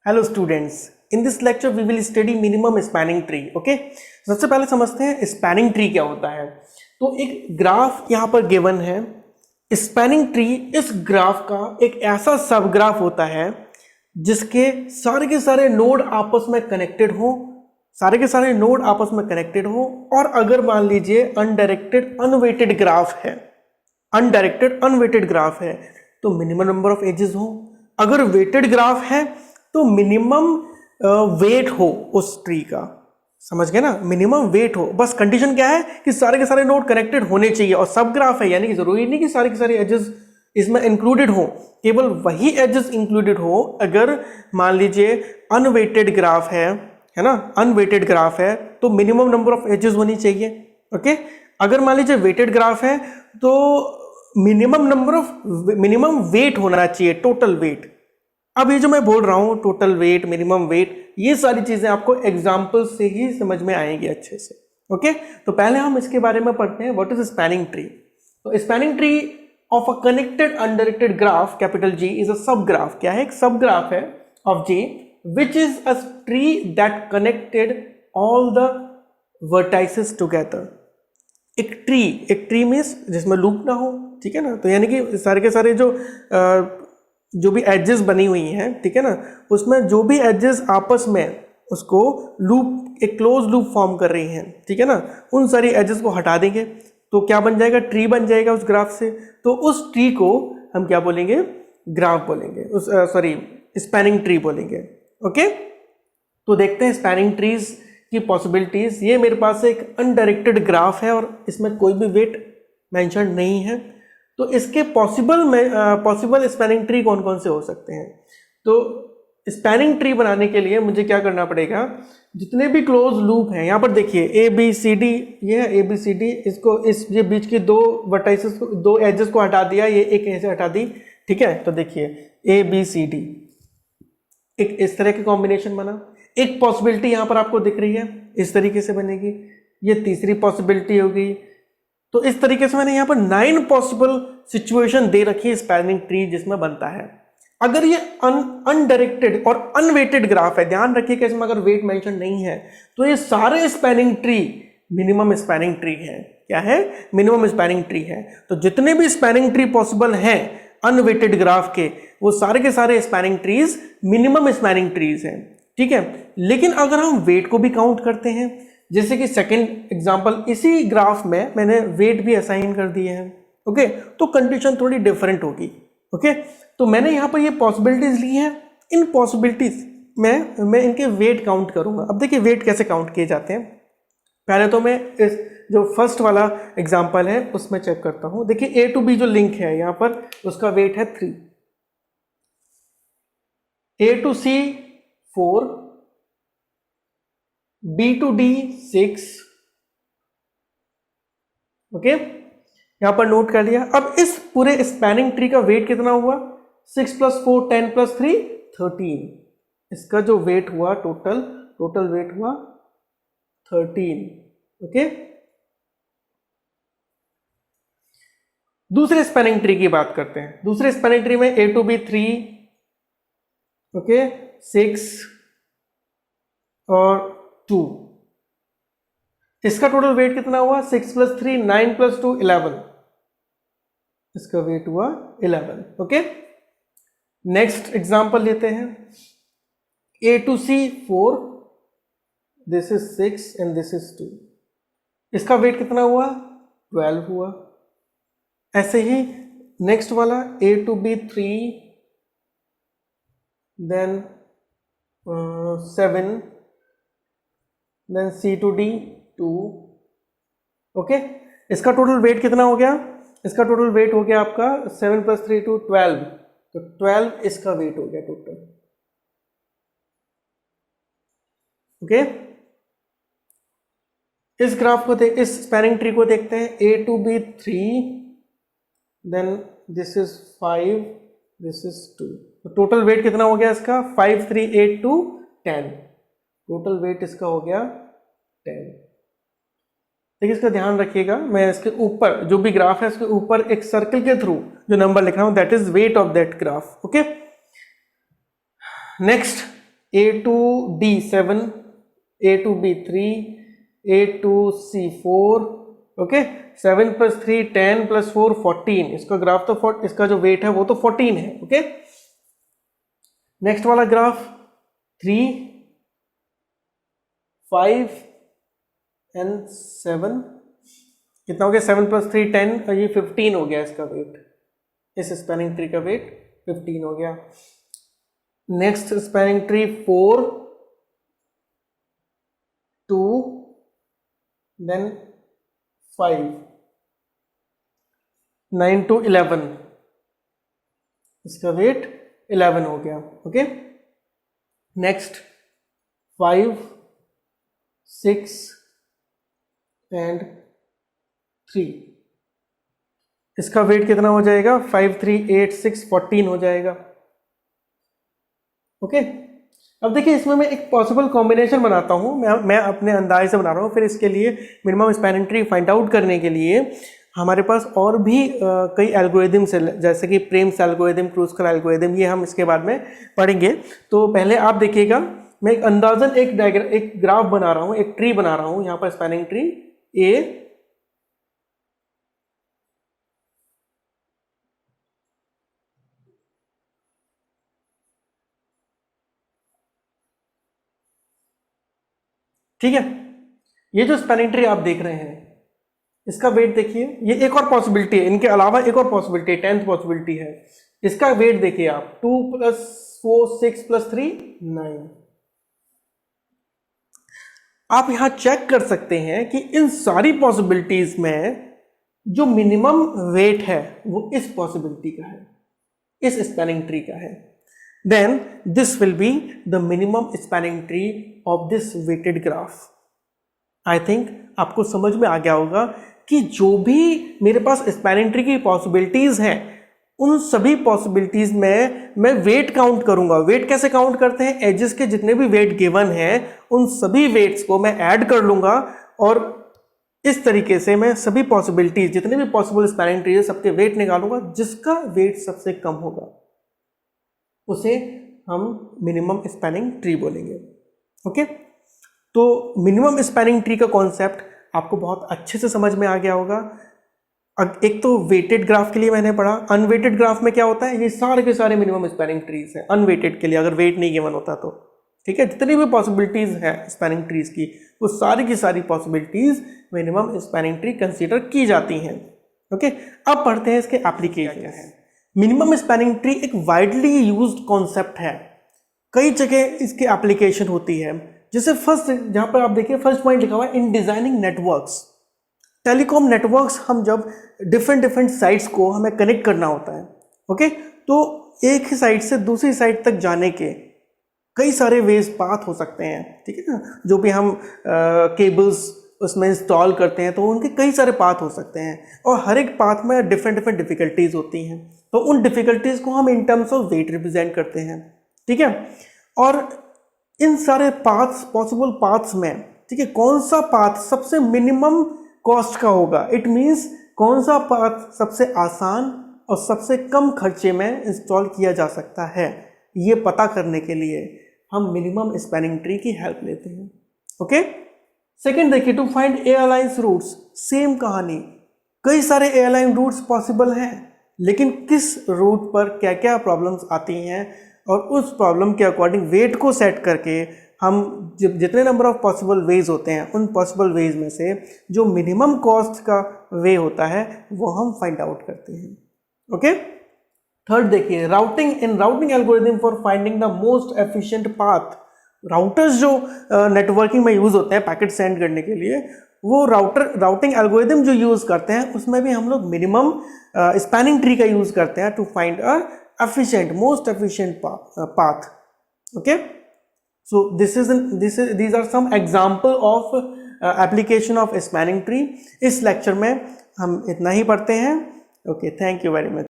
Hello students, in this lecture we will study minimum spanning tree. Okay, सबसे पहले समझते हैं स्पैनिंग ट्री क्या होता है। तो एक ग्राफ यहाँ पर गिवन है। स्पैनिंग ट्री इस ग्राफ का एक ऐसा सब ग्राफ होता है जिसके सारे के सारे नोड आपस में कनेक्टेड हो, सारे के सारे नोड आपस में कनेक्टेड हो। और अगर मान लीजिए अनडायरेक्टेड अनवेटेड ग्राफ है, अनडायरेक्टेड अनवेटेड ग्राफ है तो मिनिमम नंबर ऑफ एजेस हो। अगर वेटेड ग्राफ है तो मिनिमम वेट हो उस ट्री का। समझ गए ना, मिनिमम वेट हो। बस कंडीशन क्या है कि सारे के सारे नोड कनेक्टेड होने चाहिए। और सब ग्राफ है यानी कि जरूरी नहीं कि सारे के सारे एजेस इसमें इंक्लूडेड हो, केवल वही एजेस इंक्लूडेड हो अगर मान लीजिए अनवेटेड ग्राफ है ना, अनवेटेड ग्राफ है तो मिनिमम नंबर ऑफ एजेस होनी चाहिए। ओके, अगर मान लीजिए वेटेड ग्राफ है तो मिनिमम वेट होना चाहिए, टोटल वेट। अब ये जो मैं बोल रहा हूं टोटल वेट, मिनिमम वेट, ये सारी चीजें आपको एग्जांपल से ही समझ में आएंगी अच्छे से। ओके, तो पहले हम इसके बारे में पढ़ते हैं व्हाट इज स्पैनिंग ट्री। तो spanning tree of a connected undirected graph capital G is a sub graph. क्या है? एक सब ग्राफ है of G which is a tree that connected all the vertices together. एक tree means जिसमें loop ना हो, ठीक है ना। तो यानी कि सारे के सारे जो भी एजेस बनी हुई हैं, ठीक है ना, उसमें जो भी एजेस आपस में उसको लूप, एक क्लोज लूप फॉर्म कर रही हैं, ठीक है ना, उन सारी एजेस को हटा देंगे तो क्या बन जाएगा? ट्री बन जाएगा उस ग्राफ से। तो उस ट्री को हम क्या बोलेंगे? ग्राफ बोलेंगे, उस स्पैनिंग ट्री बोलेंगे। ओके, तो देखते हैं स्पैनिंग ट्रीज की पॉसिबिलिटीज। ये मेरे पास एक अनडायरेक्टेड ग्राफ है और इसमें कोई भी वेट मेंशन नहीं है। तो इसके पॉसिबल स्पैनिंग ट्री कौन कौन से हो सकते हैं? तो स्पैनिंग ट्री बनाने के लिए मुझे क्या करना पड़ेगा? जितने भी क्लोज लूप हैं, यहाँ पर देखिए ए बी सी डी, ये है ए बी सी डी, इसको ये बीच के दो वर्टाइसेस को, दो एजेस को हटा दिया, ये एक एज हटा दी, ठीक है। तो देखिए ए बी सी डी एक इस तरह के कॉम्बिनेशन बना। एक पॉसिबिलिटी यहाँ पर आपको दिख रही है, इस तरीके से बनेगी। ये तीसरी पॉसिबिलिटी होगी। तो इस तरीके से मैंने यहाँ पर 9 पॉसिबल सिचुएशन दे रखी है स्पैनिंग ट्री जिसमें बनता है। अगर ये अनडायरेक्टेड और अनवेटेड ग्राफ है, ध्यान रखिए कि इसमें अगर वेट मेंशन नहीं है तो ये सारे spanning tree minimum spanning tree है। क्या है? मिनिमम स्पैनिंग ट्री है। तो जितने भी स्पैनिंग ट्री पॉसिबल हैं अनवेटेड ग्राफ के, वो सारे के सारे spanning trees minimum spanning trees हैं, ठीक है। लेकिन अगर हम वेट को भी काउंट करते हैं, जैसे कि सेकंड एग्जांपल, इसी ग्राफ में मैंने वेट भी असाइन कर दिए हैं, ओके, तो कंडीशन थोड़ी डिफरेंट होगी। ओके, तो मैंने यहाँ पर ये पॉसिबिलिटीज ली हैं। इन पॉसिबिलिटीज में मैं इनके वेट काउंट करूंगा। अब देखिए वेट कैसे काउंट किए जाते हैं। पहले तो मैं इस जो फर्स्ट वाला एग्जाम्पल है उसमें चेक करता हूं। देखिए ए टू बी जो लिंक है यहाँ पर, उसका वेट है 3, A to C 4, B to D 6। Okay, यहां पर नोट कर लिया। अब इस पूरे स्पैनिंग ट्री का वेट कितना हुआ? 6 + 4 10 + 3 13। इसका जो वेट हुआ टोटल वेट हुआ 13। ओके, दूसरे स्पैनिंग ट्री की बात करते हैं। दूसरे स्पैनिंग ट्री में ए टू बी 3, ओके, 6 और 2। इसका टोटल वेट कितना हुआ? 6 + 3 9 + 2 11। इसका वेट हुआ 11। ओके, नेक्स्ट एग्जांपल लेते हैं। A to C 4, this is 6 and this is 2। इसका वेट कितना हुआ? 12 हुआ। ऐसे ही नेक्स्ट वाला A to B 3, then 7, then C to D 2। Okay, इसका टोटल वेट कितना हो गया? इसका टोटल वेट हो गया आपका 7 + 3 2 12। तो 12 इसका वेट हो गया टोटल। ओके, इस ग्राफ को इस स्पैनिंग ट्री को देखते हैं। A to B 3, then this is 5, this is 2। तो टोटल वेट कितना हो गया इसका? 5 3 8 2 10। टोटल वेट इसका हो गया 10। देखिए इसका ध्यान रखिएगा, मैं इसके ऊपर जो भी ग्राफ है उसके ऊपर एक सर्कल के थ्रू जो नंबर लिख रहा हूं that is weight of that graph. Okay, next A to D 7, A to B 3, A to C 4, okay 7 + 3 10 + 4 14, इसका ग्राफ तो इसका जो वेट है वो तो 14 है, ओके। नेक्स्ट वाला ग्राफ 3 5 and 7, कितना हो गया 7 + 3 10, और ये 15 हो गया इसका वेट, इस स्पैनिंग ट्री का वेट 15 हो गया। Next spanning tree 4 2 then 5 9 to 11, इसका वेट 11 हो गया, ओके। नेक्स्ट 5 6 and 3, इसका वेट कितना हो जाएगा 5 3 8 6 14 हो जाएगा, ओके। अब देखिए इसमें मैं एक पॉसिबल कॉम्बिनेशन बनाता हूं, मैं अपने अंदाज से बना रहा हूं। फिर इसके लिए minimum spanning tree find out करने के लिए हमारे पास और भी कई एल्गोरिदम्स है, जैसे कि प्रेम्स एल्गोरिदम, क्रूस्कर एल्गोरिदम, ये हम इसके बाद में पढ़ेंगे। तो पहले आप देखिएगा, मैं एक अंदाजन एक ग्राफ बना रहा हूँ, एक ट्री बना रहा हूँ यहाँ पर, स्पैनिंग ट्री ए ठीक है। ये जो स्पैनिंग ट्री आप देख रहे हैं इसका वेट देखिए, ये एक और पॉसिबिलिटी है, इनके अलावा एक और पॉसिबिलिटी है, 10th पॉसिबिलिटी है। इसका वेट देखिए आप 2 + 4 6 + 3 9। आप यहां चेक कर सकते हैं कि इन सारी पॉसिबिलिटीज में जो मिनिमम वेट है वो इस पॉसिबिलिटी का है, इस स्पैनिंग ट्री का है। Then this will be the minimum spanning tree of this weighted graph. I think आपको समझ में आ गया होगा कि जो भी मेरे पास स्पैनिंग ट्री की पॉसिबिलिटीज हैं, उन सभी पॉसिबिलिटीज में मैं वेट काउंट करूंगा। वेट कैसे काउंट करते हैं, एजेस के जितने भी वेट गिवन हैं उन सभी वेट्स को मैं ऐड कर लूंगा, और इस तरीके से मैं सभी पॉसिबिलिटीज, जितने भी पॉसिबल स्पैनिंग ट्री है, सबके वेट निकालूंगा। जिसका वेट सबसे कम होगा उसे हम मिनिमम स्पैनिंग ट्री बोलेंगे, ओके। तो मिनिमम स्पैनिंग ट्री का कॉन्सेप्ट आपको बहुत अच्छे से समझ में आ गया होगा। एक तो वेटेड ग्राफ के लिए मैंने पढ़ा, अनवेटेड ग्राफ में क्या होता है, ये सारे के सारे मिनिमम स्पैनिंग ट्रीज हैं अनवेटेड के लिए, अगर वेट नहीं गिवन होता तो, ठीक है। जितनी भी पॉसिबिलिटीज हैं स्पैनिंग ट्रीज की, वो सारी की सारी possibilities minimum spanning tree consider की जाती हैं, ओके। अब पढ़ते हैं इसके एप्लीकेशन क्या है। मिनिमम स्पैनिंग ट्री एक वाइडली यूज्ड कॉन्सेप्ट है, कई जगह इसकी एप्लीकेशन होती है। जैसे फर्स्ट, जहां पर आप देखिए फर्स्ट पॉइंट लिखा हुआ है in designing networks. Telecom networks, हम जब डिफरेंट साइट्स को हमें कनेक्ट करना होता है, ओके, तो एक ही साइट से दूसरी साइट तक जाने के कई सारे वेज पाथ हो सकते हैं, ठीक है ना। जो भी हम केबल्स उसमें इंस्टॉल करते हैं तो उनके कई सारे पाथ हो सकते हैं, और हर एक पाथ में डिफरेंट डिफिकल्टीज होती हैं। तो उन डिफिकल्टीज को हम in terms of weight represent करते हैं, ठीक है। और इन सारे पाथ्स, पॉसिबल पाथ्स में, ठीक है, कौन सा पाथ सबसे मिनिमम कॉस्ट का होगा, इट मीन्स कौन सा पाथ सबसे आसान और सबसे कम खर्चे में इंस्टॉल किया जा सकता है, ये पता करने के लिए हम मिनिमम स्पैनिंग ट्री की हेल्प लेते हैं, ओके। सेकेंड देखिए, to find airlines routes, same कहानी, कई सारे एयरलाइन रूट्स पॉसिबल हैं, लेकिन किस रूट पर क्या क्या प्रॉब्लम्स आती हैं, और उस प्रॉब्लम के अकॉर्डिंग वेट को सेट करके हम जितने नंबर ऑफ पॉसिबल वेज होते हैं, उन पॉसिबल वेज में से जो मिनिमम कॉस्ट का वे होता है वो हम फाइंड आउट करते हैं, ओके। थर्ड देखिए, routing in routing algorithm for finding the most efficient path. Routers जो नेटवर्किंग में यूज होते हैं पैकेट सेंड करने के लिए, वो राउटिंग एल्गोरिथम जो यूज करते हैं उसमें भी हम लोग मिनिमम स्पैनिंग ट्री का यूज करते हैं to find a efficient, most efficient path, okay. So these are some example of application of spanning tree. इस लेक्चर में हम इतना ही पढ़ते हैं, okay, thank you very much.